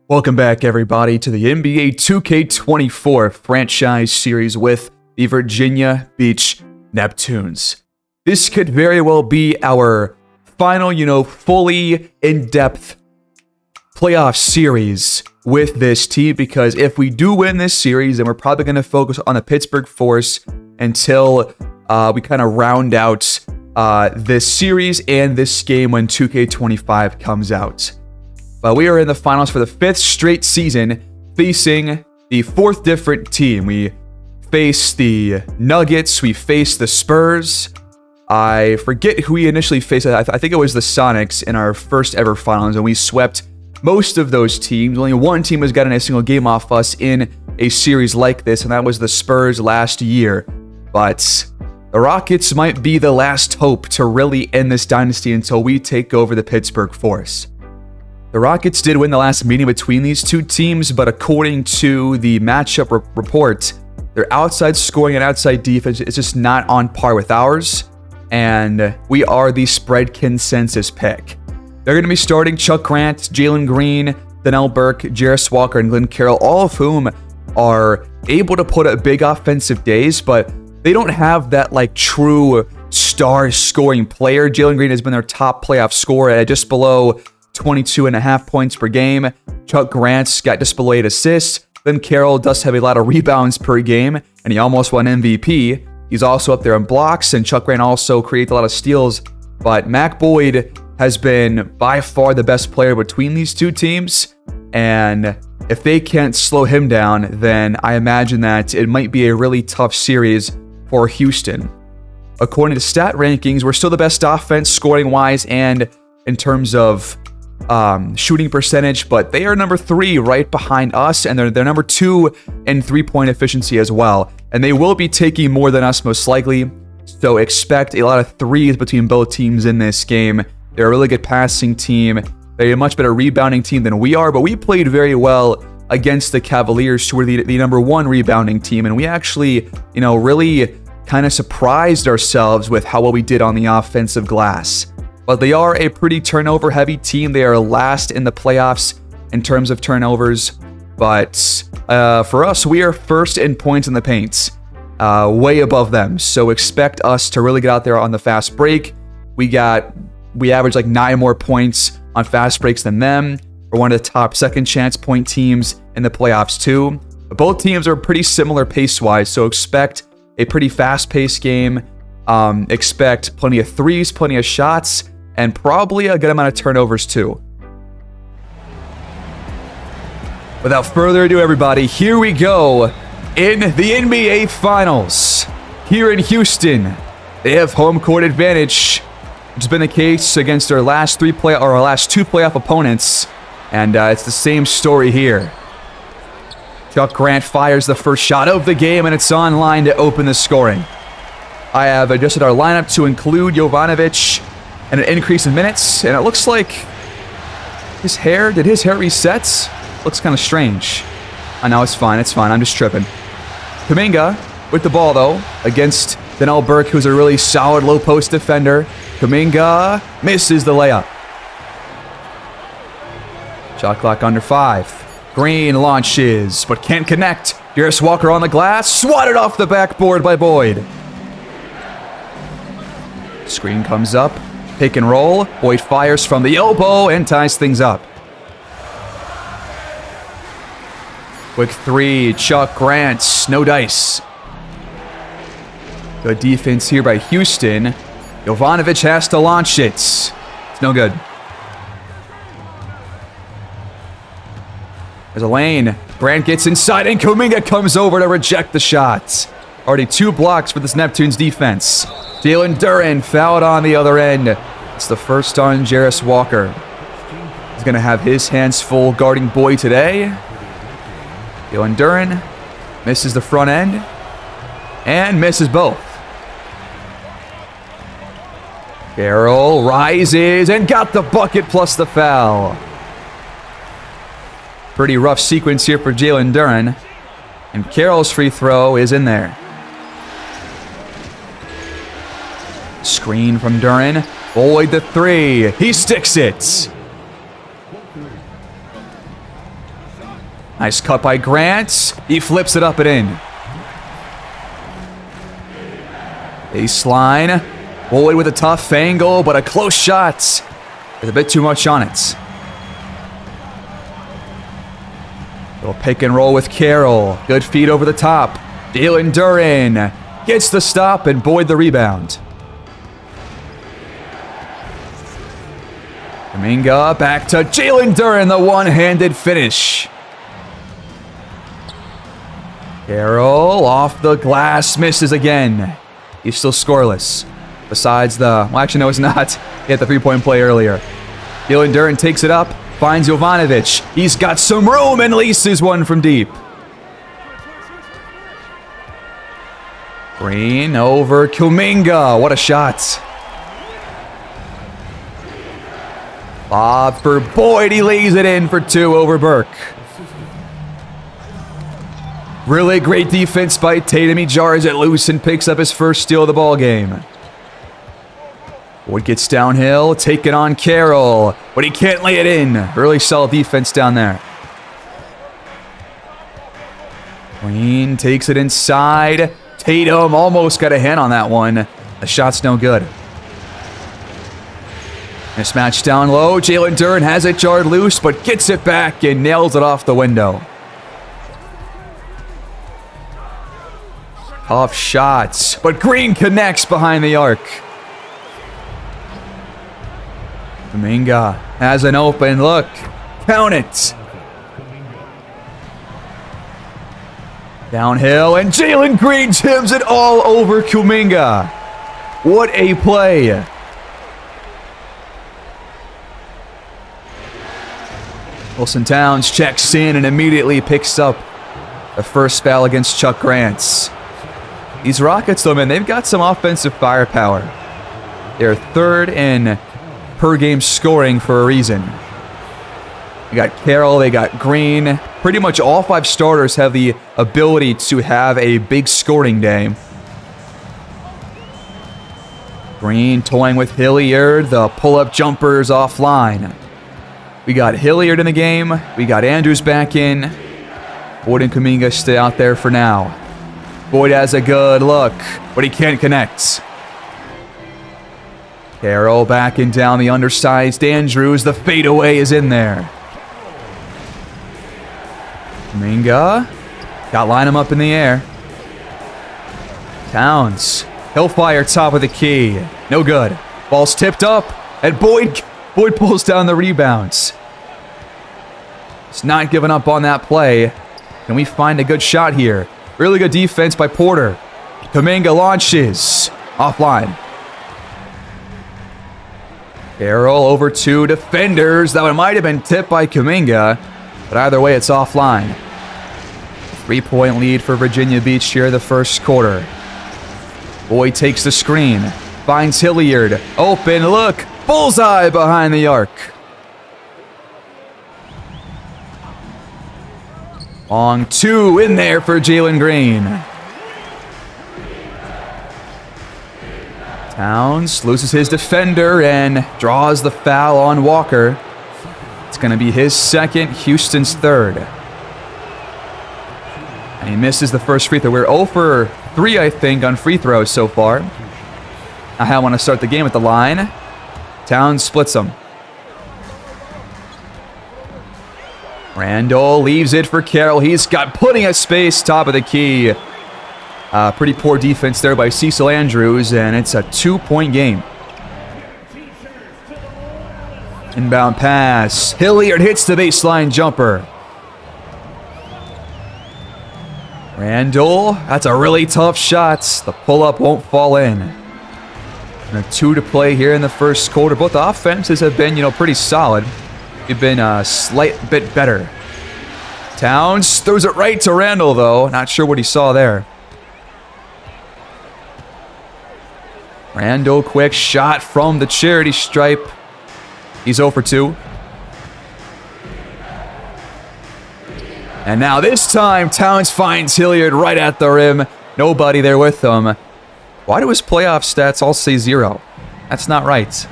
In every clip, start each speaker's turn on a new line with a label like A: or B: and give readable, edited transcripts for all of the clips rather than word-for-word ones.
A: Welcome back, everybody, to the NBA 2K24 franchise series with the Virginia Beach Neptunes. This could very well be our final, fully in-depth playoff series with this team, because if we do win this series, then we're probably going to focus on the Pittsburgh Force until we kind of round out this series and this game when 2K25 comes out. But we are in the finals for the 5th straight season, facing the 4th different team. We face the Nuggets, we face the Spurs. I forget who we initially faced. I think it was the Sonics in our first ever finals, and we swept most of those teams. Only one team has gotten a single game off us in a series like this, and that was the Spurs last year. But the Rockets might be the last hope to really end this dynasty until we take over the Pittsburgh Force. The Rockets did win the last meeting between these two teams, but according to the matchup report, their outside scoring and outside defense is just not on par with ours, and we are the spread consensus pick. They're going to be starting Chuck Grant, Jalen Green, Donnell Burke, Jarris Walker, and Glenn Carroll, all of whom are able to put up big offensive days, but they don't have that true star scoring player. Jalen Green has been their top playoff scorer at just below 22.5 points per game. Chuck Grant's got just below 8 assists. Glenn Carroll does have a lot of rebounds per game, and he almost won MVP. He's also up there in blocks, and Chuck Grant also creates a lot of steals. But Mac Boyd has been by far the best player between these two teams, and if they can't slow him down, then I imagine that it might be a really tough series for Houston. According to stat rankings, we're still the best offense scoring-wise and in terms of shooting percentage, but they are number 3 right behind us, and they're number 2 in three-point efficiency as well. And they will be taking more than us most likely, so expect a lot of threes between both teams in this game. They're a really good passing team. They're a much better rebounding team than we are, but we played very well against the Cavaliers, who were the number 1 rebounding team, and we actually, really kind of surprised ourselves with how well we did on the offensive glass. But they are a pretty turnover-heavy team. They are last in the playoffs in terms of turnovers. But for us, we are first in points in the paint, way above them. So expect us to really get out there on the fast break. We average 9 more points on fast breaks than them. We're one of the top second chance point teams in the playoffs too. But both teams are pretty similar pace-wise, so expect a pretty fast-paced game. Expect plenty of threes, plenty of shots, and probably a good amount of turnovers too. Without further ado, everybody, here we go in the NBA Finals. Here in Houston, they have home court advantage, which has been the case against our last two playoff opponents, and it's the same story here. Chuck Grant fires the first shot of the game, and it's on line to open the scoring. I have adjusted our lineup to include Jovanovic and an increase in minutes, and it looks like his hair reset? Looks kind of strange. I know, it's fine, I'm just tripping. Kuminga with the ball, though, against Donnell Burke, who's a really solid low-post defender. Kuminga misses the layup. Shot clock under 5. Green launches, but can't connect. Jarris Walker on the glass, swatted off the backboard by Boyd. Screen comes up, pick and roll. Boyd fires from the elbow and ties things up. Quick 3, Chuck Grant, no dice. Good defense here by Houston. Jovanovic has to launch it. It's no good. There's a lane. Grant gets inside, and Kuminga comes over to reject the shot. Already 2 blocks for this Neptunes defense. Jalen Duren fouled on the other end. It's the first on Jarris Walker. He's going to have his hands full guarding Boyd today. Jalen Duren misses the front end and misses both. Carroll rises and got the bucket plus the foul. Pretty rough sequence here for Jalen Duren. And Carroll's free throw is in there. Screen from Duren. Boyd the 3. He sticks it. Nice cut by Grant. He flips it up and in. Baseline. Boyd with a tough angle, but a close shot. With a bit too much on it. Little pick and roll with Carroll. Good feed over the top. Jalen Duren gets the stop and Boyd the rebound. Kuminga back to Jalen Duren, the one-handed finish. Carroll off the glass, misses again. He's still scoreless. Besides the, well, actually, no, he's not. He had the three-point play earlier. Jalen Duren takes it up, finds Jovanovic. He's got some room and leases one from deep. Green over Kuminga. What a shot. Bob for Boyd. He lays it in for two over Burke. Really great defense by Tatum. He jars it loose and picks up his first steal of the ball game. Boyd gets downhill, taking on Carroll, but he can't lay it in. Really solid defense down there. Green takes it inside. Tatum almost got a hand on that one. The shot's no good. Mismatch down low. Jalen Duren has it jarred loose, but gets it back and nails it off the window. Tough shots, but Green connects behind the arc. Kuminga has an open look. Count it. Downhill, and Jalen Green tims it all over Kuminga. What a play. Wilson Towns checks in and immediately picks up the first foul against Chuck Grant. These Rockets, though, man, they've got some offensive firepower. They're third in per-game scoring for a reason. They got Carroll, they got Green. Pretty much all five starters have the ability to have a big scoring day. Green toying with Hilliard. The pull-up jumpers offline. We got Hilliard in the game. We got Andrews back in. Boyd and Kuminga stay out there for now. Boyd has a good look, but he can't connect. Carroll backing down the undersized Andrews. The fadeaway is in there. Kuminga. Got line him up in the air. Towns. He'll fire top of the key. No good. Ball's tipped up, and Boyd pulls down the rebounds. It's not giving up on that play. Can we find a good shot here? Really good defense by Porter. Kuminga launches. Offline. Carroll over two defenders. That one might have been tipped by Kuminga, but either way, it's offline. 3-point lead for Virginia Beach here the first quarter. Boyd takes the screen. Finds Hilliard. Open look. Bullseye behind the arc. Long two in there for Jalen Green. Towns loses his defender and draws the foul on Walker. It's going to be his second, Houston's third. And he misses the first free throw. We're 0 for 3, I think, on free throws so far. I want to start the game at the line. Towns splits them. Randall leaves it for Carroll. He's got plenty of space, top of the key. Pretty poor defense there by Cecil Andrews, and it's a 2-point game. Inbound pass. Hilliard hits the baseline jumper. Randall, that's a really tough shot. The pull-up won't fall in. And a 2 to play here in the first quarter. Both offenses have been, pretty solid. They've been a slight bit better. Towns throws it right to Randall, though. Not sure what he saw there. Randall, quick shot from the charity stripe. He's 0 for 2. And now this time, Towns finds Hilliard right at the rim. Nobody there with him. Why do his playoff stats all say 0? That's not right.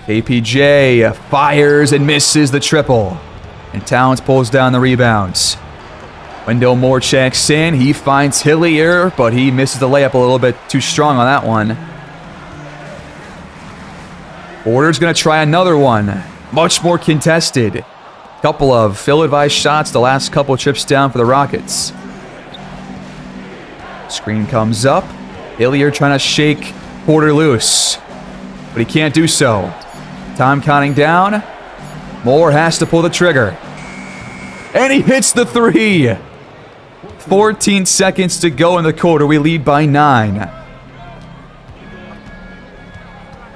A: KPJ fires and misses the triple. And Towns pulls down the rebounds. Wendell Moore checks in. He finds Hillier, but he misses the layup a little bit too strong on that one. Porter's going to try another one. Much more contested. Couple of ill-advised shots the last couple of trips down for the Rockets. Screen comes up. Hillier trying to shake Porter loose, but he can't do so. Time counting down. Moore has to pull the trigger. And he hits the three. 14 seconds to go in the quarter. We lead by 9.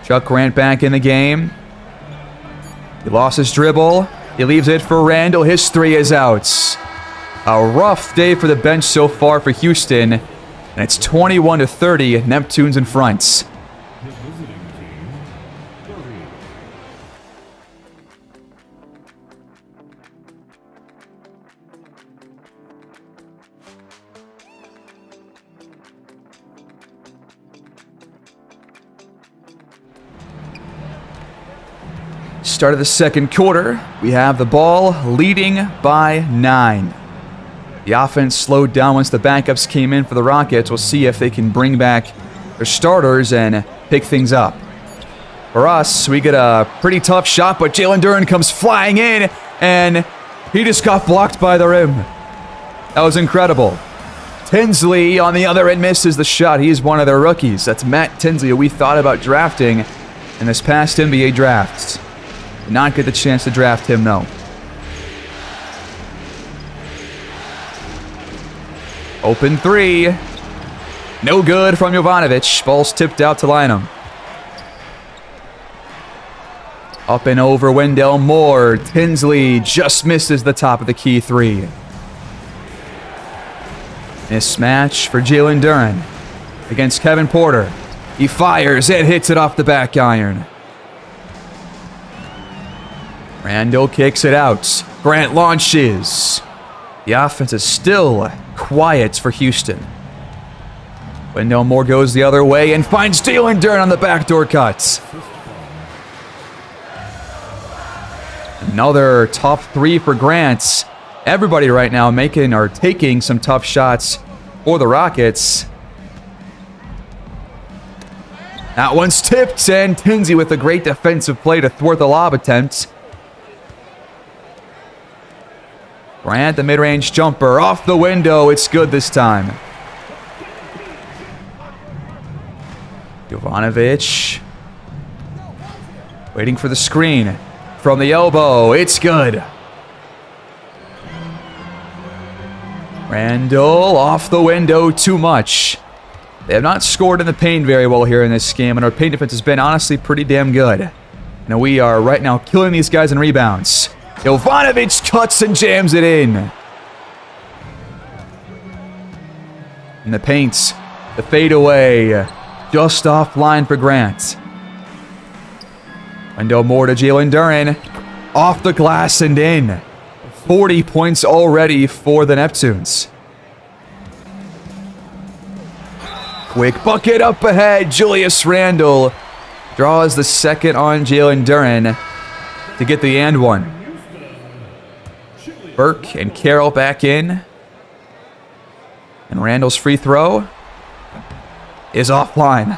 A: Chuck Grant back in the game. He lost his dribble. He leaves it for Randall. His three is out. A rough day for the bench so far for Houston. And it's 21-30. Neptunes in front. Start of the second quarter. We have the ball leading by 9. The offense slowed down once the backups came in for the Rockets. We'll see if they can bring back their starters and pick things up. For us, we get a pretty tough shot, but Jalen Duren comes flying in, and he just got blocked by the rim. That was incredible. Tinsley on the other end misses the shot. He's one of their rookies. That's Matt Tinsley, who we thought about drafting in this past NBA draft. Did not get the chance to draft him, though. Open three. No good from Jovanovic. Ball's tipped out to Lynham. Up and over Wendell Moore. Tinsley just misses the top of the key three. Mismatch for Jalen Duren against Kevin Porter. He fires and hits it off the back iron. Randall kicks it out. Grant launches. The offense is still quiet for Houston. Wendell Moore goes the other way and finds Jalen Duren on the backdoor cut. Another tough three for Grant. Everybody right now making or taking some tough shots for the Rockets. That one's tipped, and Tinsley with a great defensive play to thwart the lob attempt. Grant, the mid-range jumper, off the window. It's good this time. Jovanovic waiting for the screen. From the elbow, it's good. Randall off the window, too much. They have not scored in the paint very well here in this game, and our paint defense has been honestly pretty damn good. Now we are right now killing these guys in rebounds. Jovanovic cuts and jams it in. In the paint, the fadeaway, just offline for Grant. Wendell Moore to Jalen Duren. Off the glass and in. 40 points already for the Neptunes. Quick bucket up ahead. Julius Randle draws the second on Jalen Duren to get the and one. Burke and Carroll back in. And Randall's free throw is offline.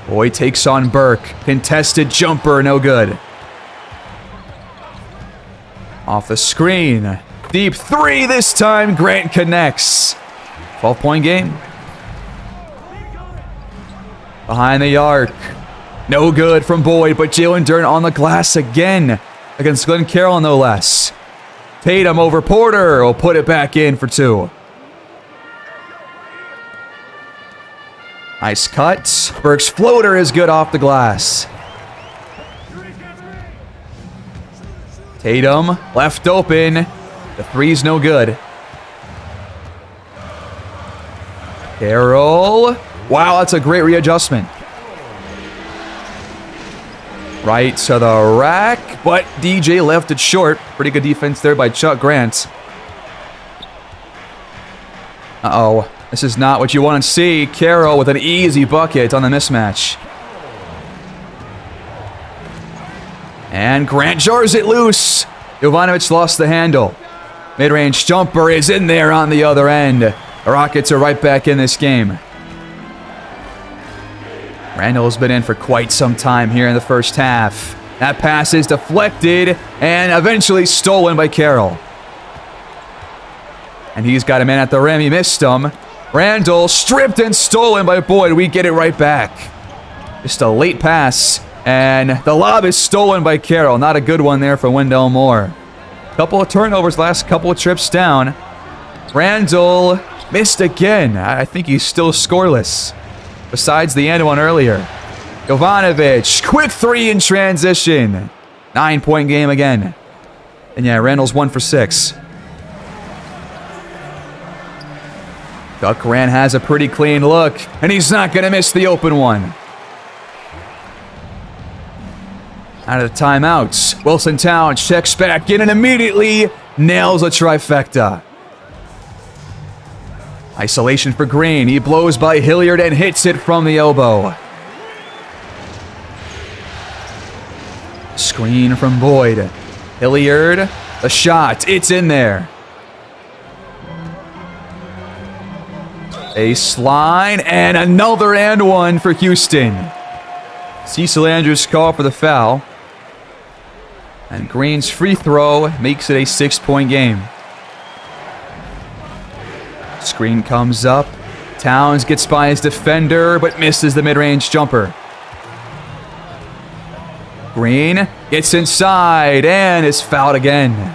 A: Boyd takes on Burke. Contested jumper, no good. Off the screen. Deep three this time. Grant connects. 12-point game. Behind the arc. No good from Boyd, but Jalen Duren on the glass again. Against Glenn Carroll, no less. Tatum over Porter will put it back in for 2. Nice cut. Burke's floater is good off the glass. Tatum left open. The three's no good. Carroll. Wow, that's a great readjustment. Right to the rack, but DJ left it short. Pretty good defense there by Chuck Grant. Uh-oh. This is not what you want to see. Carroll with an easy bucket on the mismatch. And Grant jars it loose. Jovanovic lost the handle. Mid-range jumper is in there on the other end. The Rockets are right back in this game. Randall's been in for quite some time here in the first half. That pass is deflected and eventually stolen by Carroll. And he's got a man at the rim. He missed him. Randall stripped and stolen by Boyd. We get it right back. Just a late pass. And the lob is stolen by Carroll. Not a good one there for Wendell Moore. Couple of turnovers last couple of trips down. Randall missed again. I think he's still scoreless. Besides the end one earlier. Jovanovic, quick three in transition. 9-point game again. And yeah, Randall's 1 for 6. Duck Grant has a pretty clean look, and he's not going to miss the open one. Out of the timeouts, Wilson Towns checks back in and immediately nails a trifecta. Isolation for Green. He blows by Hilliard and hits it from the elbow. Screen from Boyd. Hilliard, the shot. It's in there. Baseline, and another and one for Houston. Cecil Andrews call for the foul. And Green's free throw makes it a 6-point game. Screen comes up. Towns gets by his defender, but misses the mid-range jumper. Green gets inside and is fouled again.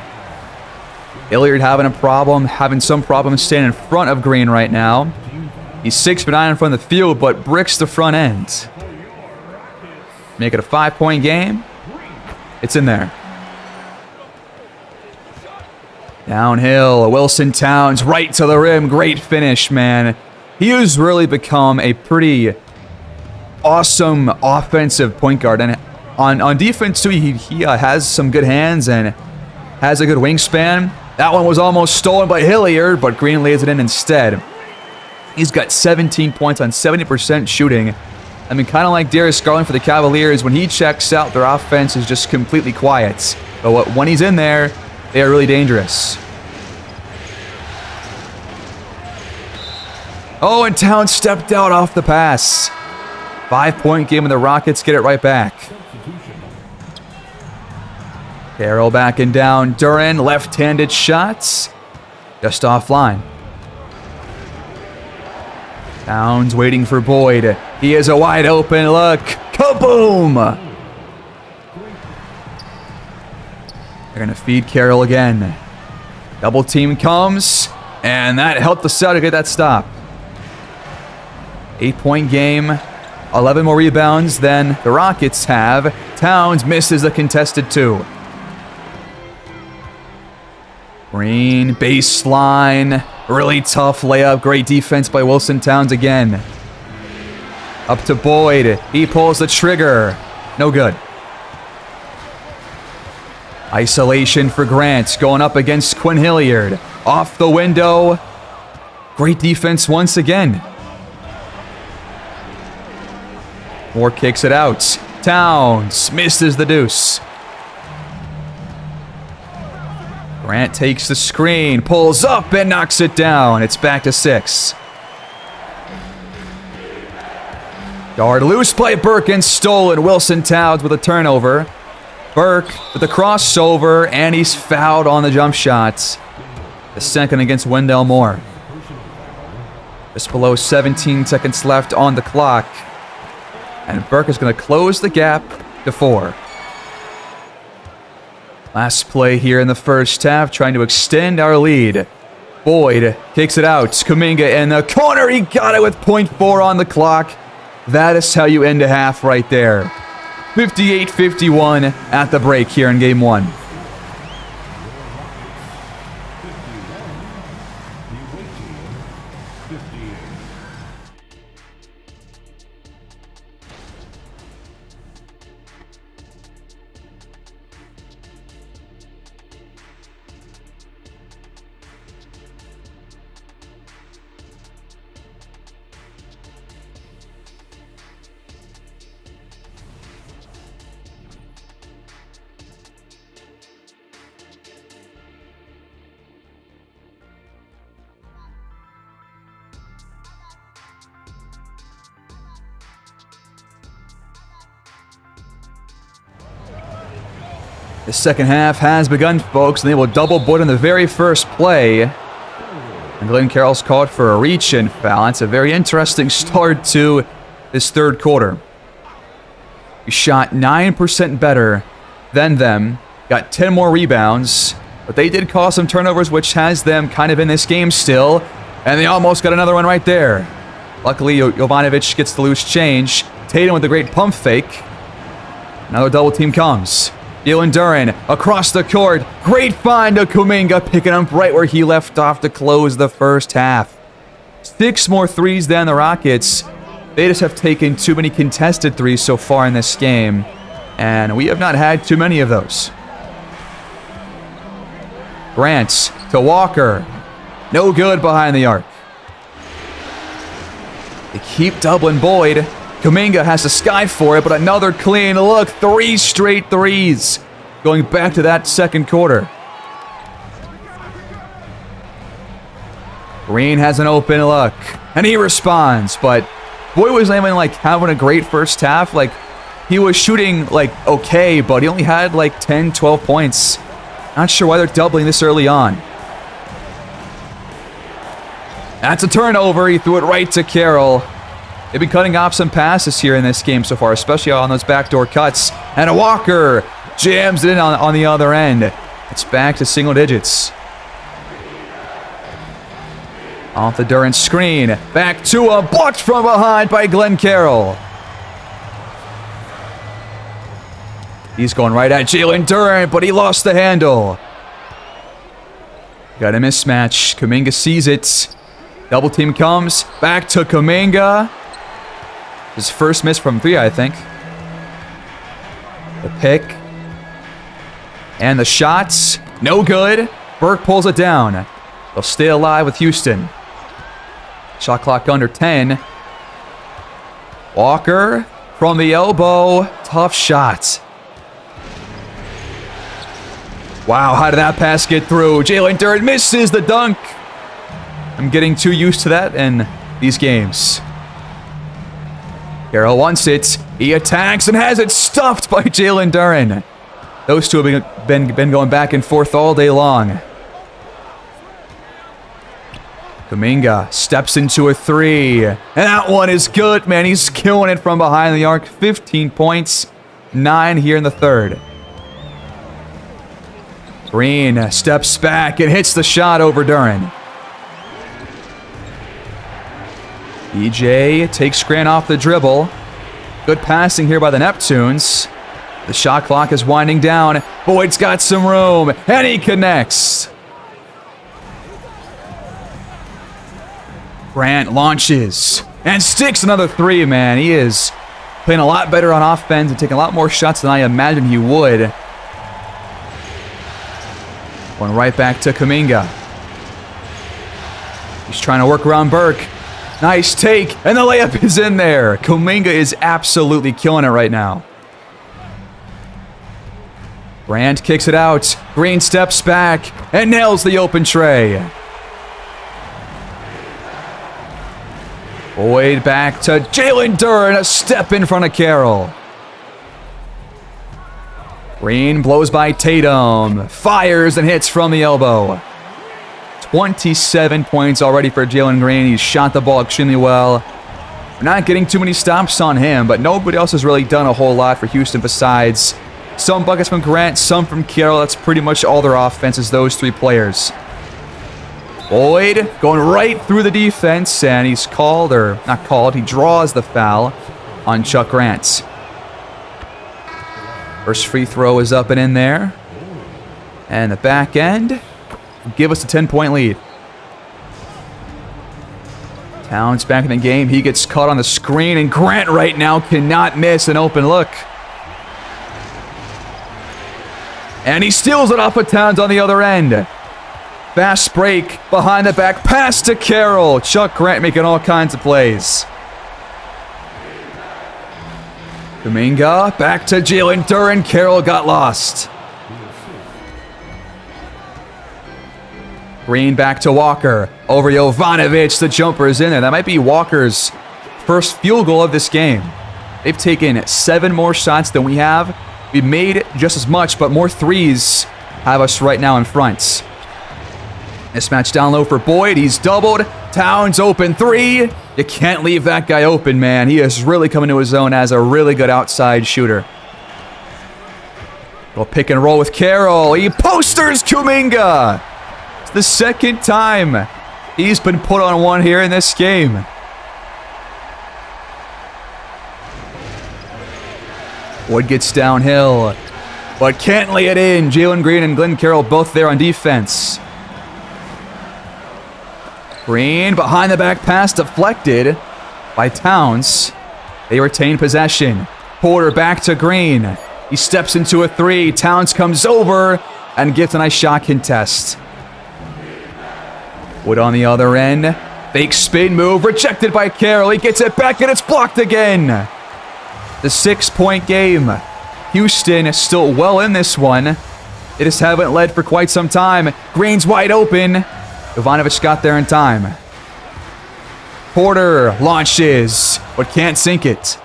A: Hilliard having some problem staying in front of Green right now. He's 6 for 9 in front of the field, but bricks the front end. Make it a 5-point game. It's in there. Downhill, Wilson Towns right to the rim. Great finish, man. He has really become a pretty awesome offensive point guard. And on defense, too, he has some good hands and has a good wingspan. That one was almost stolen by Hilliard, but Green lays it in instead. He's got 17 points on 70% shooting. I mean, kind of like Darius Garland for the Cavaliers. When he checks out, their offense is just completely quiet. But when he's in there, they are really dangerous. Oh, and Towns stepped out off the pass. 5-point game, and the Rockets get it right back. Carroll backing down. Duran, left-handed shots. Just offline. Towns waiting for Boyd. He has a wide open look. Kaboom! They're going to feed Carroll again. Double team comes, and that helped us out to get that stop. 8-point game. 11 more rebounds than the Rockets have. Towns misses a contested 2. Green, baseline. Really tough layup. Great defense by Wilson Towns again. Up to Boyd. He pulls the trigger. No good. Isolation for Grant. Going up against Quinn Hilliard. Off the window. Great defense once again. Moore kicks it out. Towns misses the deuce. Grant takes the screen, pulls up and knocks it down. It's back to 6. Guard loose by Burke and stolen. Wilson Towns with a turnover. Burke with the crossover, and he's fouled on the jump shots. The second against Wendell Moore. Just below 17 seconds left on the clock. And Burke is going to close the gap to 4. Last play here in the first half, trying to extend our lead. Boyd kicks it out. Kuminga in the corner. He got it with 0.4 on the clock. That is how you end a half right there. 58-51 at the break here in Game 1. The second half has begun, folks, and they will double board in the very first play. And Glenn Carroll's called for a reach-in foul. That's a very interesting start to this third quarter. We shot 9% better than them, got 10 more rebounds, but they did cause some turnovers, which has them kind of in this game still, and they almost got another one right there. Luckily, Jovanovic gets the loose change. Tatum with a great pump fake. Another double team comes. Jalen Duren across the court. Great find to Kuminga, picking up right where he left off to close the first half. 6 more threes than the Rockets. They just have taken too many contested threes so far in this game, and we have not had too many of those. Grant to Walker. No good behind the arc. They keep doubling Boyd. Kuminga has to sky for it, but another clean look. 3 straight threes. Going back to that second quarter. Green has an open look, and he responds, but Boyd was not even like having a great first half. Like, he was shooting like okay, but he only had like 10, 12 points. Not sure why they're doubling this early on. That's a turnover. He threw it right to Carroll. They've been cutting off some passes here in this game so far, especially on those backdoor cuts. And a Walker jams it in on the other end. It's back to single digits. Off the Duren screen. Back to a blocked from behind by Glenn Carroll. He's going right at Jalen Duren, but he lost the handle. Got a mismatch. Kuminga sees it. Double team comes. Back to Kuminga. His first miss from 3, I think. The pick. And the shots. No good. Burke pulls it down. They'll stay alive with Houston. Shot clock under 10. Walker from the elbow. Tough shot. Wow, how did that pass get through? Jalen Duren misses the dunk. I'm getting too used to that in these games. Carroll wants it. He attacks and has it stuffed by Jalen Duren. Those two have been going back and forth all day long. Kuminga steps into a 3. And that one is good, man. He's killing it from behind the arc. 15 points. 9 here in the third. Green steps back and hits the shot over Duren. EJ takes Grant off the dribble. Good passing here by the Neptunes. The shot clock is winding down. Boyd's got some room, and he connects. Grant launches and sticks another 3, man. He is playing a lot better on offense and taking a lot more shots than I imagined he would. Going right back to Kuminga. He's trying to work around Burke. Nice take, and the layup is in there. Kuminga is absolutely killing it right now. Grant kicks it out. Green steps back and nails the open tray. Boyd back to Jalen Duren, a step in front of Carroll. Green blows by Tatum. Fires and hits from the elbow. 27 points already for Jalen Green. He's shot the ball extremely well. We're not getting too many stops on him, but nobody else has really done a whole lot for Houston besides some buckets from Grant, some from Carroll. That's pretty much all their offense is those 3 players. Boyd going right through the defense, and he's called, or not called, he draws the foul on Chuck Grant. First free throw is up and in there. And the back end give us a 10-point lead. Towns back in the game. He gets caught on the screen, and Grant right now cannot miss an open look. And he steals it off of Towns on the other end. Fast break, behind the back, pass to Carroll. Chuck Grant making all kinds of plays. Kuminga, back to Jalen Duren. Carroll got lost. Green back to Walker. Over Jovanovic. The jumper is in there. That might be Walker's first field goal of this game. They've taken 7 more shots than we have, We made just as much, but more threes have us right now in front. Mismatch down low for Boyd. He's doubled. Towns open three. You can't leave that guy open, man. He is really coming to his own as a really good outside shooter. Little pick and roll with Carroll. He posters Kuminga. It's the second time he's been put on one here in this game. Wood gets downhill, but can't lay it in. Jalen Green and Glenn Carroll both there on defense. Green behind the back pass deflected by Towns. They retain possession. Porter back to Green. He steps into a three. Towns comes over and gets a nice shot contest. Wood on the other end. Fake spin move rejected by Carroll. He gets it back and it's blocked again. The 6-point game. Houston is still well in this one. They just haven't led for quite some time. Green's wide open. Jovanovic got there in time. Porter launches, but can't sink it.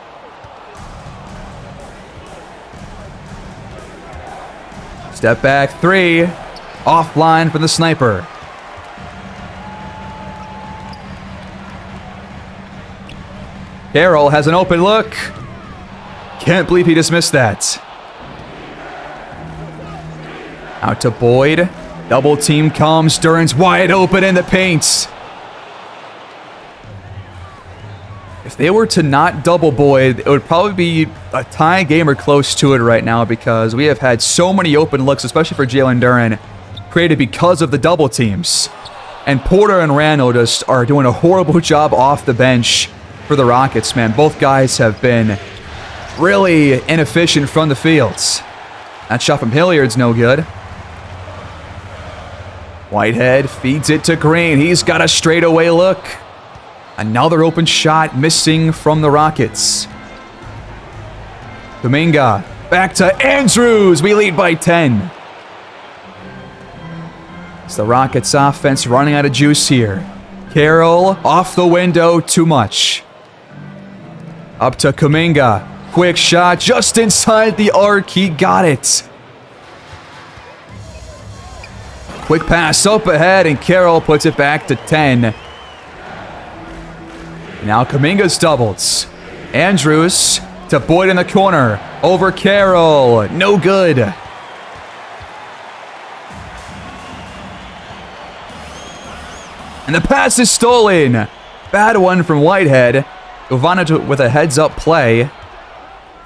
A: Step back three. Offline for the sniper. Carroll has an open look. Can't believe he just missed that. Out to Boyd. Double team comes. Duran's wide open in the paint. If they were to not double Boyd, it would probably be a tie game or close to it right now because we have had so many open looks, especially for Jalen Duran, created because of the double teams. And Porter and Randall just are doing a horrible job off the bench for the Rockets, man. Both guys have been really inefficient from the fields. That shot from Hilliard's no good. Whitehead feeds it to Green. He's got a straightaway look. Another open shot missing from the Rockets. Kuminga back to Andrews. We lead by 10. It's the Rockets offense running out of juice here. Carroll off the window, too much. Up to Kuminga. Quick shot just inside the arc. He got it. Quick pass up ahead, and Carroll puts it back to 10. Now Kuminga's doubles. Andrews to Boyd in the corner. Over Carroll. No good. And the pass is stolen. Bad one from Whitehead. Jovanovic with a heads-up play.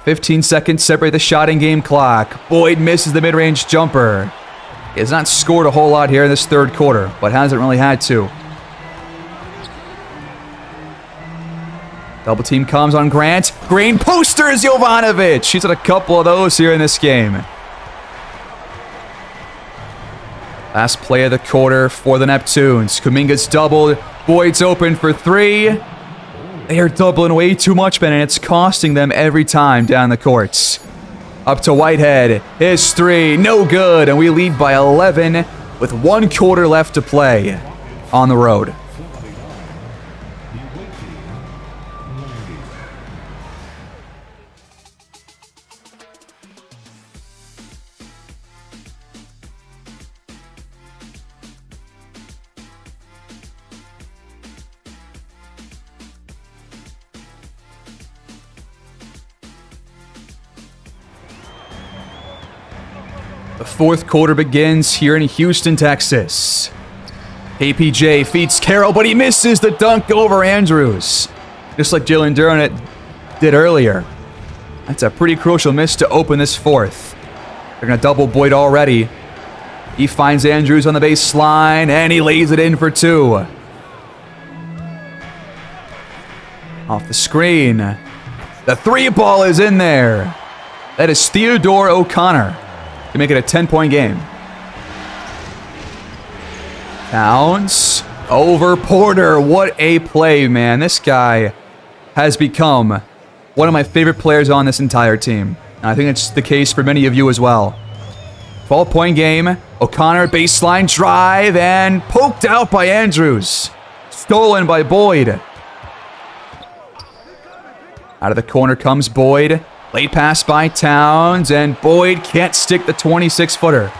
A: 15 seconds separate the shot and game clock. Boyd misses the mid-range jumper. He has not scored a whole lot here in this third quarter, but hasn't really had to. Double team comes on Grant. Green posters Jovanovic. He's had a couple of those here in this game. Last play of the quarter for the Neptunes. Kuminga's doubled. Boyd's open for three. They are doubling way too much, man, and it's costing them every time down the courts. Up to Whitehead. His three. No good. And we lead by 11 with 1 quarter left to play on the road. The fourth quarter begins here in Houston, Texas. APJ feeds Carroll, but he misses the dunk over Andrews. Just like Jalen Duran did earlier. That's a pretty crucial miss to open this fourth. They're going to double Boyd already. He finds Andrews on the baseline, and he lays it in for 2. Off the screen. The 3-ball is in there. That is Theodore O'Connor to make it a 10-point game. Towns over Porter. What a play, man. This guy has become one of my favorite players on this entire team. And I think it's the case for many of you as well. 12-point game. O'Connor baseline drive and poked out by Andrews. Stolen by Boyd. Out of the corner comes Boyd. Late pass by Towns, and Boyd can't stick the 26-footer.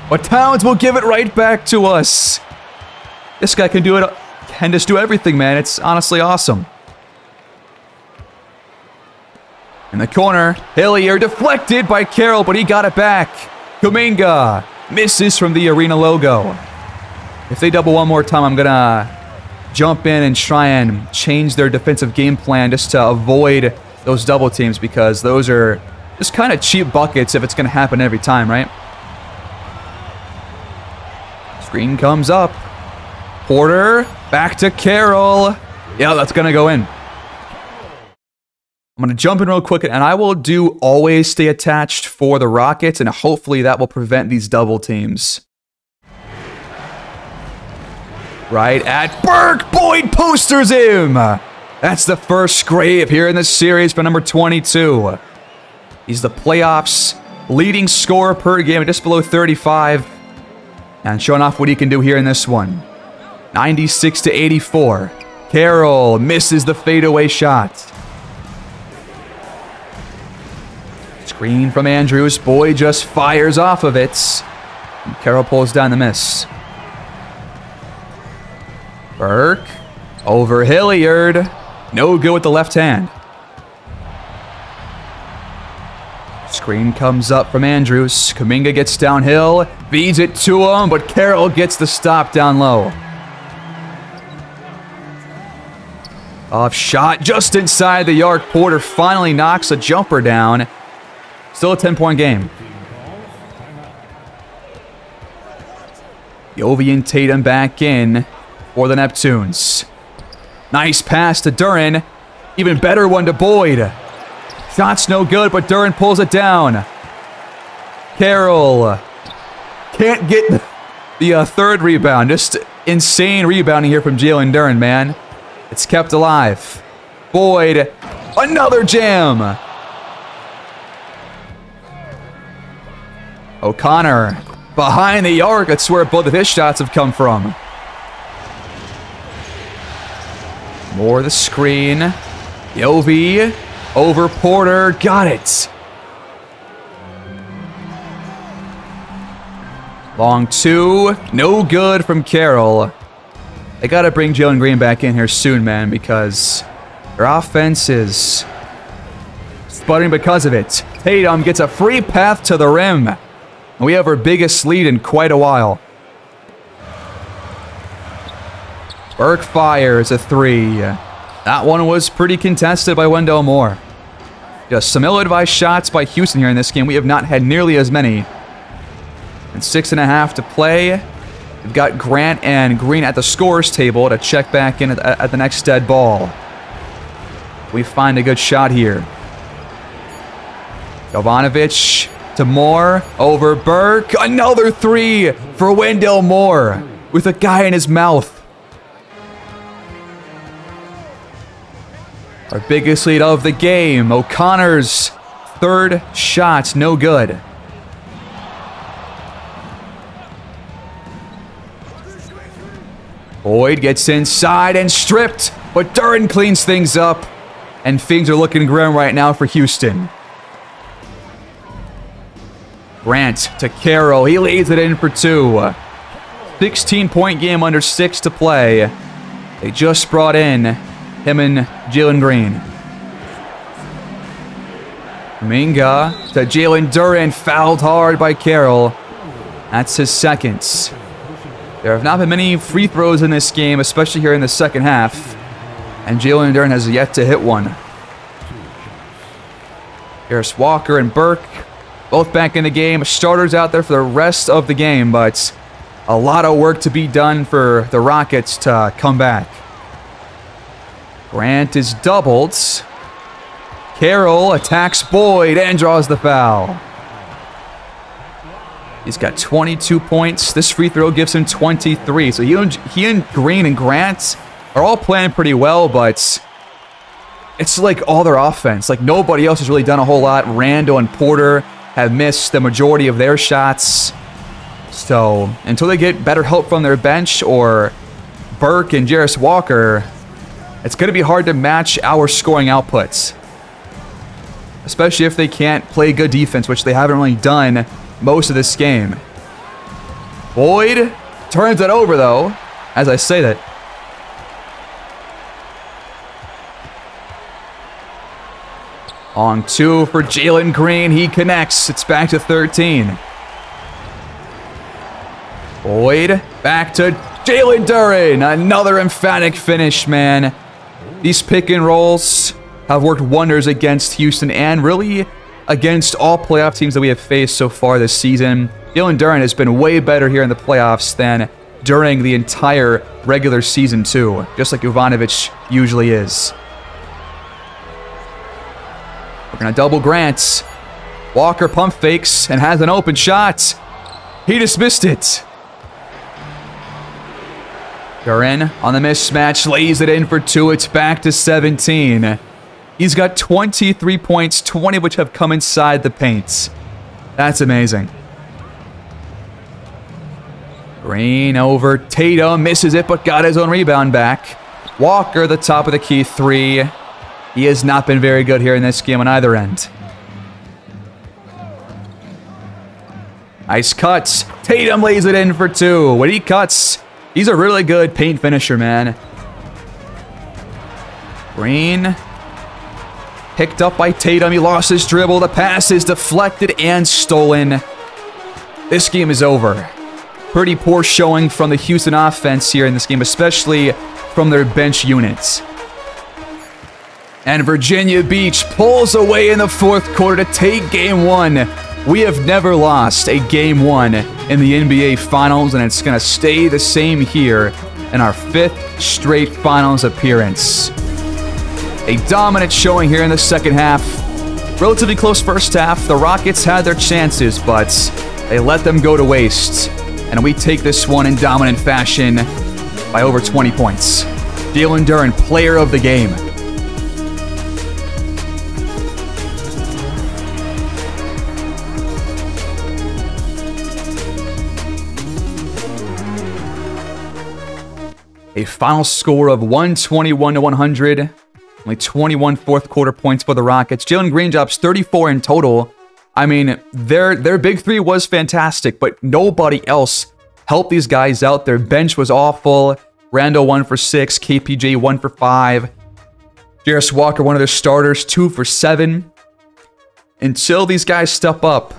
A: But Towns will give it right back to us. This guy can do it, can just do everything, man. It's honestly awesome. In the corner, Hillier deflected by Carroll, but he got it back. Kuminga misses from the arena logo. If they double one more time, I'm going to jump in and try and change their defensive game plan just to avoid those double teams, because those are just kind of cheap buckets if it's going to happen every time, right? Screen comes up. Porter, back to Carroll. Yeah, that's going to go in. I'm going to jump in real quick, and I will do always stay attached for the Rockets, and hopefully that will prevent these double teams. Right at Burke. Boyd posters him. That's the first scrape here in the series for number 22. He's the playoffs leading scorer per game, just below 35. And showing off what he can do here in this one. 96 to 84. Carroll misses the fadeaway shot. Screen from Andrews. Boyd just fires off of it. And Carroll pulls down the miss. Burke over Hilliard. No good with the left hand. Screen comes up from Andrews. Kuminga gets downhill. Feeds it to him, but Carroll gets the stop down low. Off shot just inside the arc. Porter finally knocks a jumper down. Still a 10-point game. Yovi and Tatum back in for the Neptunes. Nice pass to Duren. Even better one to Boyd. Shot's no good, but Duren pulls it down. Carroll can't get the third rebound. Just insane rebounding here from Jalen Duren, man. It's kept alive. Boyd, another jam. O'Connor behind the arc. That's where both of his shots have come from. More the screen. Yovi over Porter. Got it. Long two. No good from Carroll. They got to bring Jalen Green back in here soon, man, because their offense is sputtering because of it. Tatum gets a free path to the rim. And we have our biggest lead in quite a while. Burke fires a three. That one was pretty contested by Wendell Moore. Just some ill-advised shots by Houston here in this game. We have not had nearly as many. And 6.5 to play. We've got Grant and Green at the scorers table to check back in at the next dead ball. We find a good shot here. Jovanovic to Moore over Burke. Another three for Wendell Moore with a guy in his mouth. Our biggest lead of the game. O'Connor's third shot, no good. Boyd gets inside and stripped, but Duren cleans things up, and things are looking grim right now for Houston. Grant to Carroll. He leads it in for two. 16-point game under 6 to play. They just brought in him and Jalen Green. Kuminga to Jalen Duren. Fouled hard by Carroll. That's his second. There have not been many free throws in this game, especially here in the second half. And Jalen Duren has yet to hit one. Harris Walker and Burke both back in the game. Starters out there for the rest of the game, but a lot of work to be done for the Rockets to come back. Grant is doubled. Carroll attacks Boyd and draws the foul. He's got 22 points. This free throw gives him 23. So he and Green and Grant are all playing pretty well, but it's like all their offense. Like nobody else has really done a whole lot. Randall and Porter have missed the majority of their shots. So until they get better help from their bench or Burke and Jarris Walker, it's going to be hard to match our scoring outputs. Especially if they can't play good defense, which they haven't really done most of this game. Boyd turns it over, though, as I say that. On 2 for Jalen Green. He connects. It's back to 13. Boyd back to Jalen Duren. Another emphatic finish, man. These pick and rolls have worked wonders against Houston and really against all playoff teams that we have faced so far this season. Jalen Duren has been way better here in the playoffs than during the entire regular season, too, just like Ivanovic usually is. We're going to double Grant. Walker pump fakes and has an open shot. He just missed it. Duren on the mismatch, lays it in for 2. It's back to 17. He's got 23 points, 20 of which have come inside the paint. That's amazing. Green over Tatum, misses it, but got his own rebound back. Walker, the top of the key 3. He has not been very good here in this game on either end. Nice cuts. Tatum lays it in for 2. When he cuts, he's a really good paint finisher, man. Green. Picked up by Tatum. He lost his dribble. The pass is deflected and stolen. This game is over. Pretty poor showing from the Houston offense here in this game, especially from their bench units. And Virginia Beach pulls away in the 4th quarter to take Game 1. We have never lost a Game 1 in the NBA Finals, and it's going to stay the same here in our 5th straight Finals appearance. A dominant showing here in the second half. Relatively close first half. The Rockets had their chances, but they let them go to waste. And we take this one in dominant fashion by over 20 points. Jalen Duren, player of the game. A final score of 121-100. Only 21 fourth quarter points for the Rockets. Jalen Green drops 34 in total. I mean, their big 3 was fantastic, but nobody else helped these guys out. Their bench was awful. Randall 1 for 6, KPJ 1 for 5. Jarris Walker, one of their starters, 2 for 7. Until these guys step up,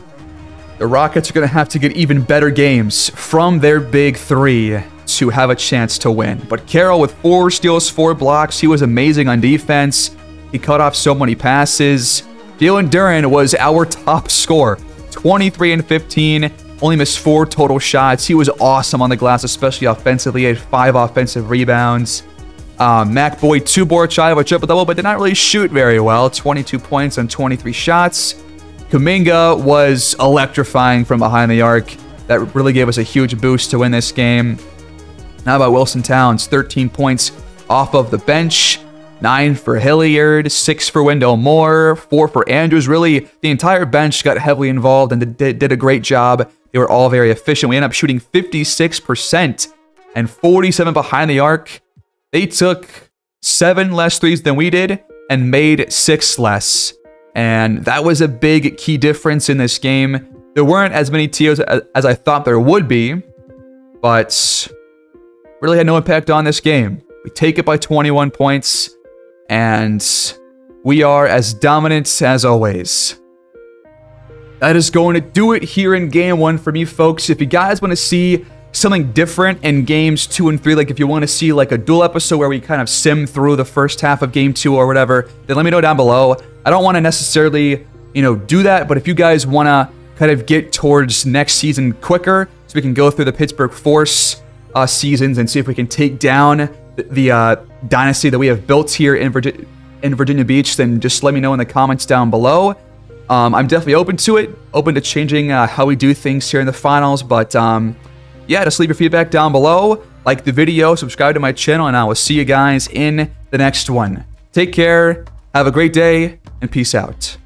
A: the Rockets are going to have to get even better games from their big 3 to have a chance to win. But Carroll with 4 steals, 4 blocks. He was amazing on defense. He cut off so many passes. Jalen Duren was our top scorer. 23 and 15. Only missed 4 total shots. He was awesome on the glass, especially offensively. He had 5 offensive rebounds. Mac Boyd, 2 boards shy of a triple-double, but did not really shoot very well. 22 points on 23 shots. Kuminga was electrifying from behind the arc. That really gave us a huge boost to win this game. How about Wilson Towns? 13 points off of the bench. 9 for Hilliard, 6 for Wendell Moore, 4 for Andrews. Really, the entire bench got heavily involved and did a great job. They were all very efficient. We ended up shooting 56% and 47 behind the arc. They took 7 less threes than we did and made 6 less. And that was a big key difference in this game. There weren't as many TOs as I thought there would be, but really had no impact on this game. We take it by 21 points, and we are as dominant as always. That is going to do it here in Game 1 for me, folks. If you guys want to see something different in Games 2 and 3, like if you want to see like a dual episode where we kind of sim through the first half of Game 2 or whatever, then let me know down below. I don't want to necessarily, do that, but if you guys want to kind of get towards next season quicker, so we can go through the Pittsburgh Force seasons and see if we can take down the dynasty that we have built here in Virginia Beach, then just let me know in the comments down below. I'm definitely open to it, open to changing how we do things here in the finals, but yeah, just leave your feedback down below, like the video, subscribe to my channel, and I will see you guys in the next one. Take care, have a great day, and peace out.